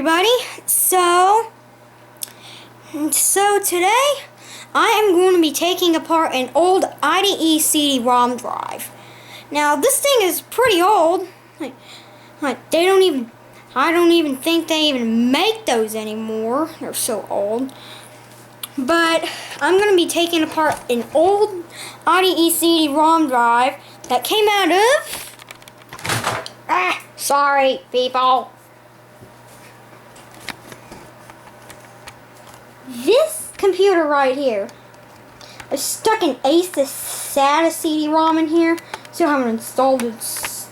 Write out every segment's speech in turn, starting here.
everybody. So today I am going to be taking apart an old IDE CD Rom drive. Now this thing is pretty old. I don't even think they even make those anymore. They're so old. But I'm going to be taking apart an old IDE CD Rom drive that came out of... sorry people. This computer right here. I stuck an Asus SATA CD Rom in here. Still haven't installed its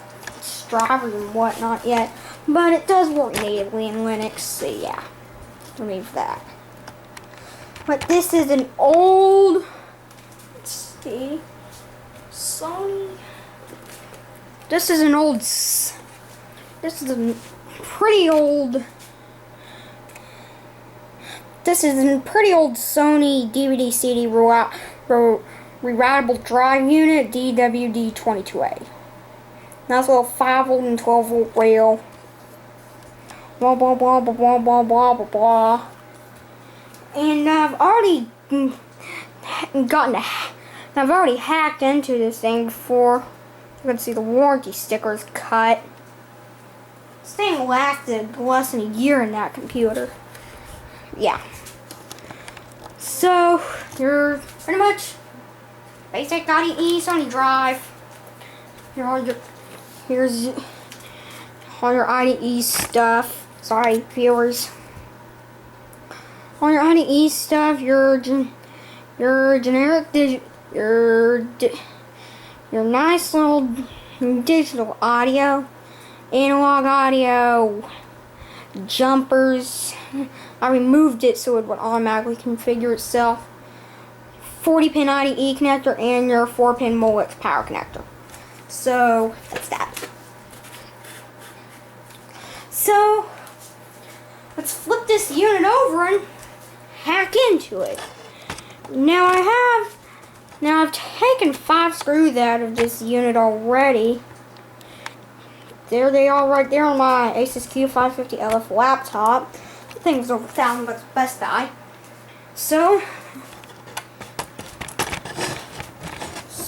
drivers and whatnot yet. But it does work natively in Linux, so yeah. Remove that. But this is an old, let's see, Sony. This is a pretty old Sony DVD CD rewritable drive unit, DVD 22A. Nice little 5 volt and 12 volt rail. Blah blah blah blah blah blah blah blah blah. And I've already hacked into this thing before. You can see the warranty stickers cut. This thing lasted less than a year in that computer. Yeah. So, you're pretty much basic IDE Sony drive. Here's all your IDE stuff. Sorry, viewers. All your IDE stuff, your generic your nice little digital audio, analog audio, jumpers. I removed it so it would automatically configure itself. 40-pin IDE connector and your 4-pin Molex power connector. So that's that. So let's flip this unit over and hack into it. Now I've taken 5 screws out of this unit already. There they are right there on my Asus Q550LF laptop. The thing's over $1,000 at Best Buy. So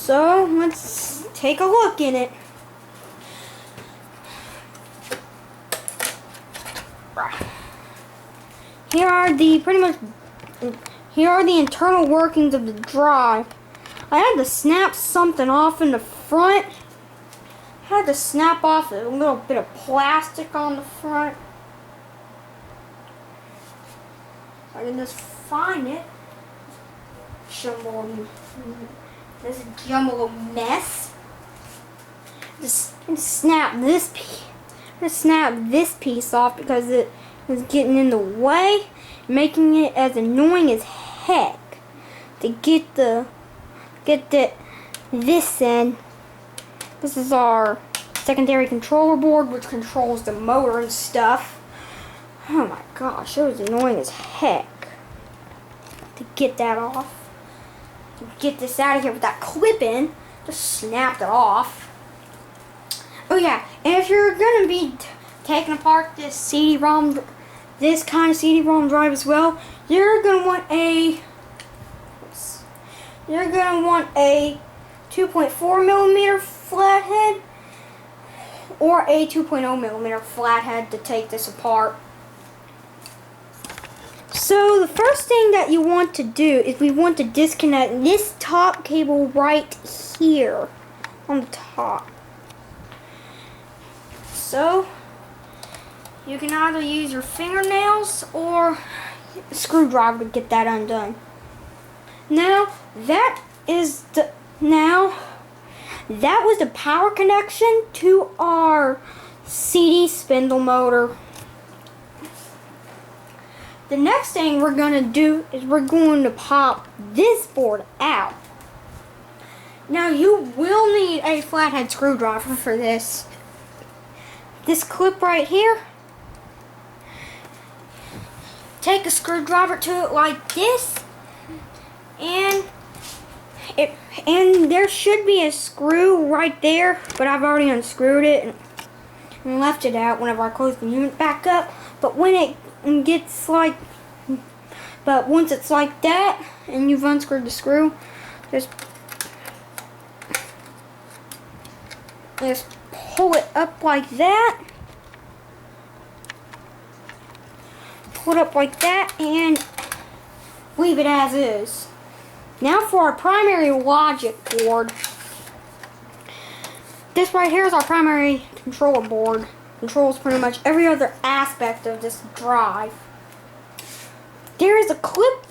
let's take a look in it. Here are the internal workings of the drive. I had to snap something off in the front. I had to snap off a little bit of plastic on the front. If I can just find it. This jumble of mess. Just snap this piece. Snap this piece off because it was getting in the way, making it as annoying as heck to get this in. This is our secondary controller board, which controls the motor and stuff. Oh my gosh, it was annoying as heck to get that off. To get this out of here with that clip in, just snapped it off. Oh yeah, and if you're gonna be taking apart this CD-ROM, this kind of CD-ROM drive as well, you're gonna want a 2.4mm flathead or a 2.0mm flathead to take this apart. So the first thing that you want to do is we want to disconnect this top cable right here on the top. So you can either use your fingernails or a screwdriver to get that undone. Now that was the power connection to our CD spindle motor. The next thing we're going to do is we're going to pop this board out. Now you will need a flathead screwdriver for this. This clip right here. Take a screwdriver to it like this, and there should be a screw right there, but I've already unscrewed it and left it out whenever I closed the unit back up. But when it gets like, but once it's like that, and you've unscrewed the screw, just pull it up like that. Pull it up like that, and leave it as is. Now for our primary logic board. This right here is our primary controller board. Controls pretty much every other aspect of this drive. There is a clip.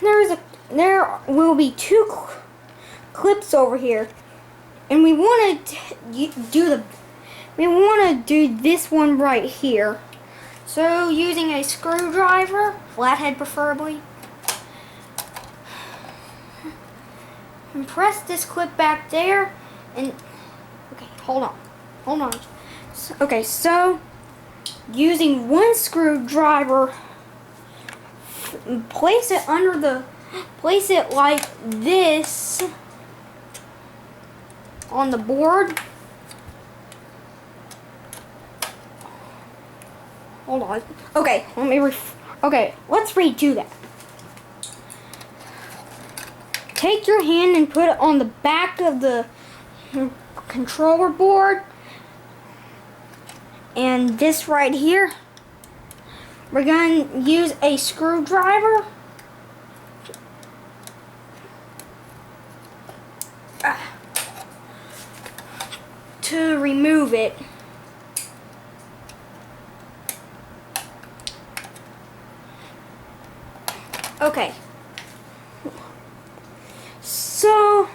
There will be two clips over here, and we want to do this one right here. So using a screwdriver, flathead preferably, and press this clip back there, and okay, hold on. Okay, so using one screwdriver, place it like this on the board. Hold on. Okay, let's redo that. Take your hand and put it on the back of the controller board. And this right here, we're going to use a screwdriver to remove it. Okay. So,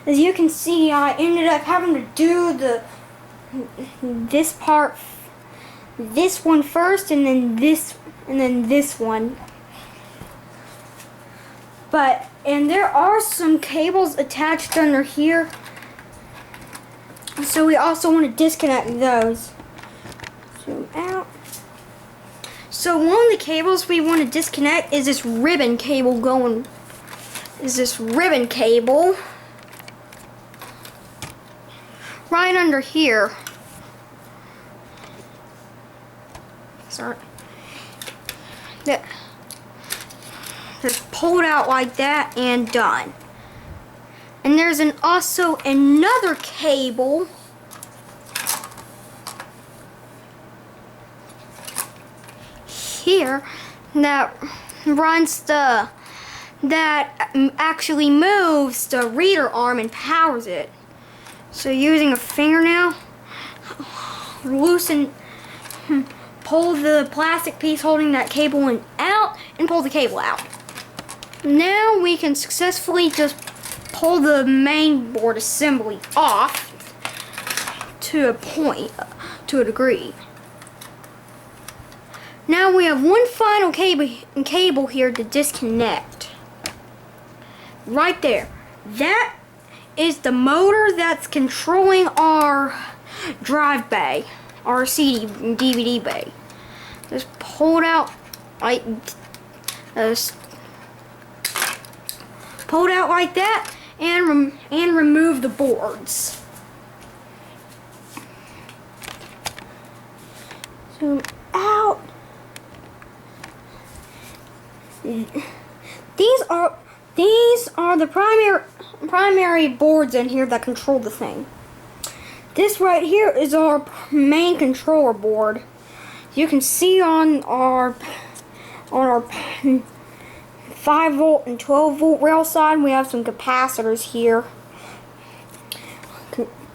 as you can see, I ended up having to do this one first, and then this one. And there are some cables attached under here, so we also want to disconnect those. Zoom out. So one of the cables we want to disconnect is this ribbon cable right under here. Sorry. That just pull it out like that and done. And there's also another cable here that actually moves the reader arm and powers it. So using a fingernail, pull the plastic piece holding that cable out, and pull the cable out. Now we can successfully just pull the main board assembly off to a degree. Now we have one final cable here to disconnect. Right there. That is the motor that's controlling our drive bay, our CD DVD bay. Just pull it out like that, and remove the boards. Zoom out. These are the primary boards in here that control the thing. This right here is our main controller board. You can see on our 5-volt and 12-volt rail side, we have some capacitors here.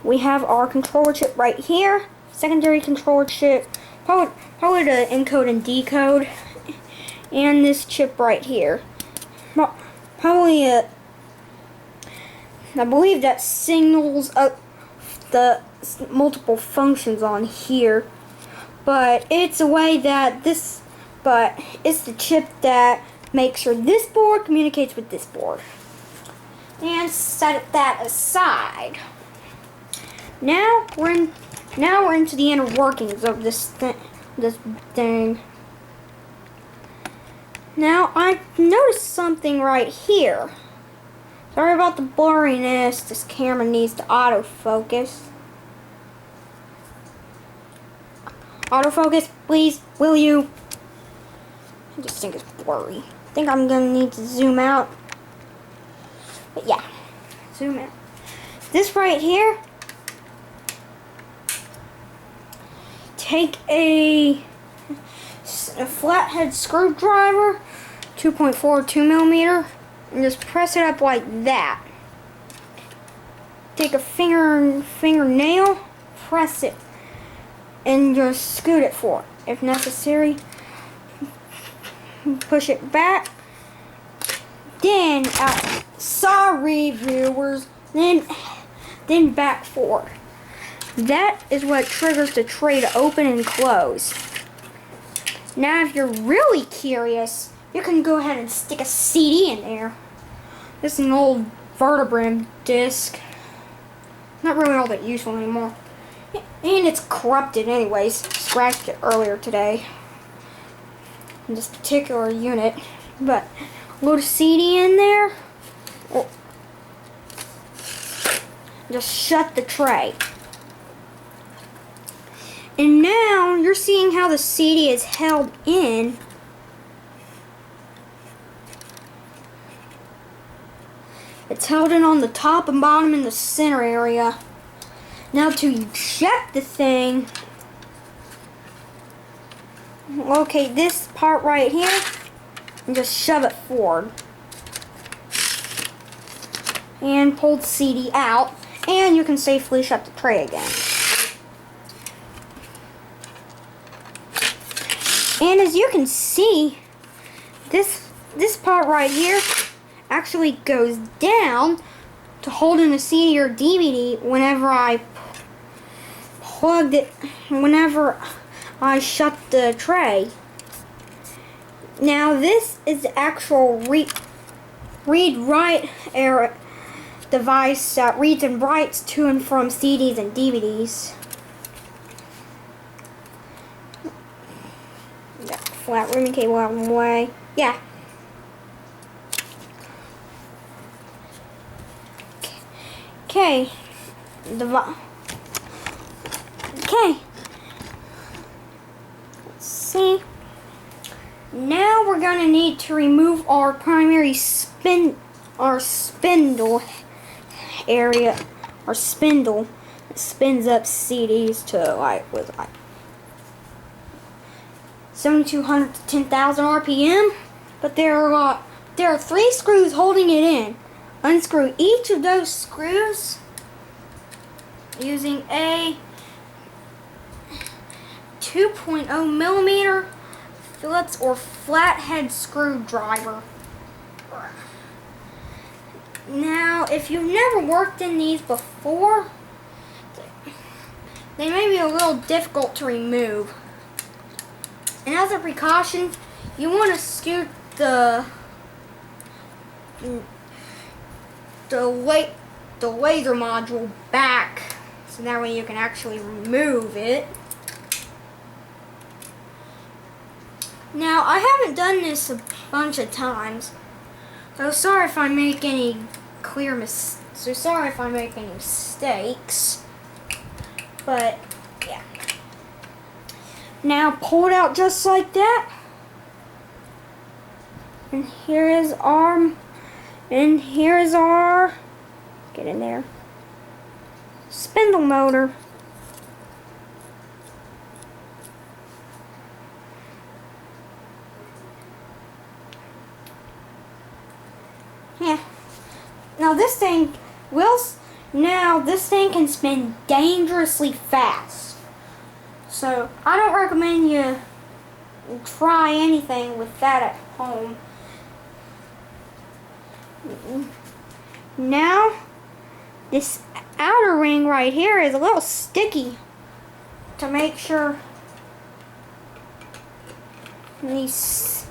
We have our controller chip right here, secondary controller chip, probably to encode and decode, and this chip right here. Probably I believe that signals up the multiple functions on here, but it's a way that it's the chip that makes sure this board communicates with this board. And set that aside. Now we're into the inner workings of this thing. Now I noticed something right here. Sorry about the blurriness. This camera needs to autofocus. Autofocus, please, will you? I just think it's blurry. I think I'm gonna need to zoom out. But yeah, zoom out. This right here, take a flathead screwdriver, 2.42 millimeter, and just press it up like that. Take a fingernail, press it, and just scoot it forward. If necessary, push it back. Then, sorry viewers, then back forward. That is what triggers the tray to open and close. Now, if you're really curious, you can go ahead and stick a CD in there. This is an old vertebra disc. Not really all that useful anymore. And it's corrupted anyways. Scratched it earlier today. In this particular unit. But load a CD in there. Just shut the tray. And now you're seeing how the CD is held in. It's held in on the top and bottom in the center area. Now to eject the thing, locate this part right here and just shove it forward. And pull the CD out, and you can safely shut the tray again. And as you can see, this part right here actually goes down to hold in a CD or DVD whenever I plugged it, whenever I shut the tray. Now this is the actual read-write device that reads and writes to and from CDs and DVDs. Got the flat ribbon cable out of the way. Yeah. Okay. Okay. Let's see. Now we're going to need to remove our primary spindle area, our spindle that spins up CDs to with 7,200 to 10,000 RPM. But there are 3 screws holding it in. Unscrew each of those screws using a 2.0 millimeter Phillips or flathead screwdriver. Now, if you've never worked in these before, they may be a little difficult to remove. And as a precaution, you want to scoot the laser module back so that way you can actually remove it. Now, I haven't done this a bunch of times, so sorry if I make any mistakes, but yeah. Now pull it out just like that, and here is our get in there, spindle motor. Yeah. Now this thing can spin dangerously fast. So I don't recommend you try anything with that at home. Now this outer ring right here is a little sticky to make sure these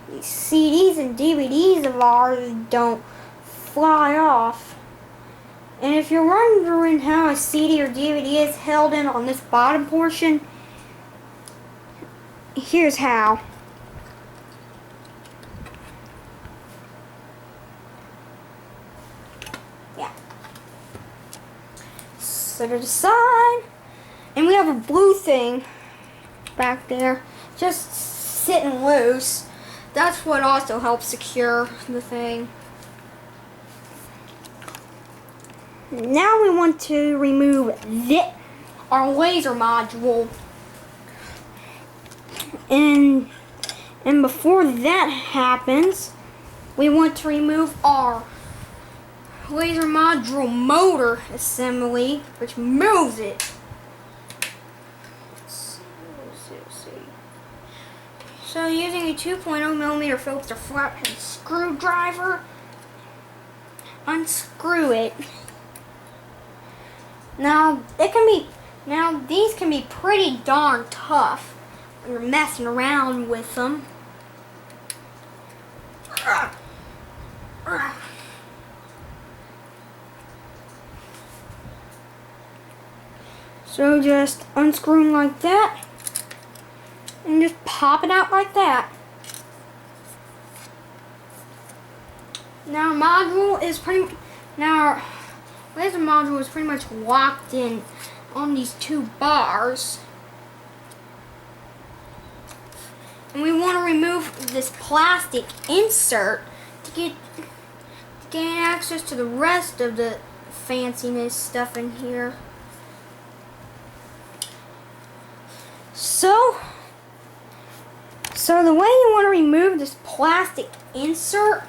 CDs and DVDs of ours don't fly off. And if you're wondering how a CD or DVD is held in on this bottom portion, here's how. Yeah. Set it aside. And we have a blue thing back there, just sitting loose. That's what also helps secure the thing. Now we want to remove our laser module. And before that happens, we want to remove our laser module motor assembly, which moves it. Let's see. So using a 2.0mm Phillips or flathead screwdriver, unscrew it. Now these can be pretty darn tough when you're messing around with them. So just unscrew them like that, and just pop it out like that. Now our laser module is pretty much locked in on these two bars. And we want to remove this plastic insert to gain access to the rest of the fanciness stuff in here. So the way you want to remove this plastic insert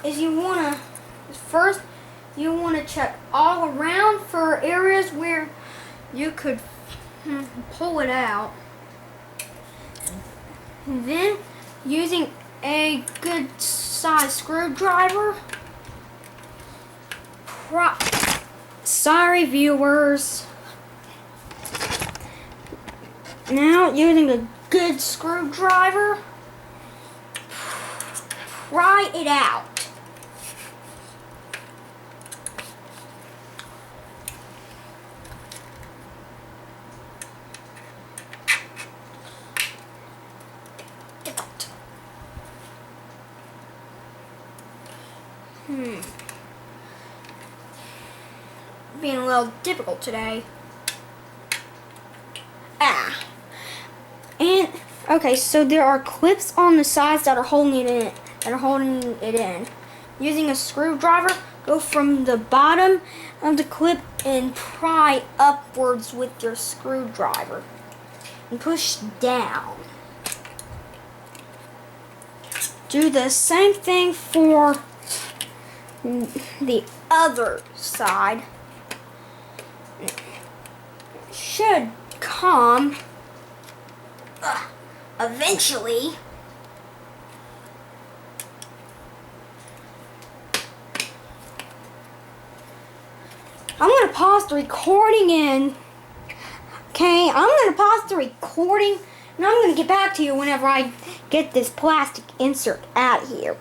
is you want to check all around for areas where you could pull it out. And then, using a good size screwdriver, sorry viewers. Now, using a good screwdriver, pry it out. Being a little difficult today. And okay, so there are clips on the sides that are holding it in. Using a screwdriver, go from the bottom of the clip and pry upwards with your screwdriver and push down. Do the same thing for the other side. It should come eventually. I'm going to pause the recording okay, I'm going to pause the recording and I'm going to get back to you whenever I get this plastic insert out of here.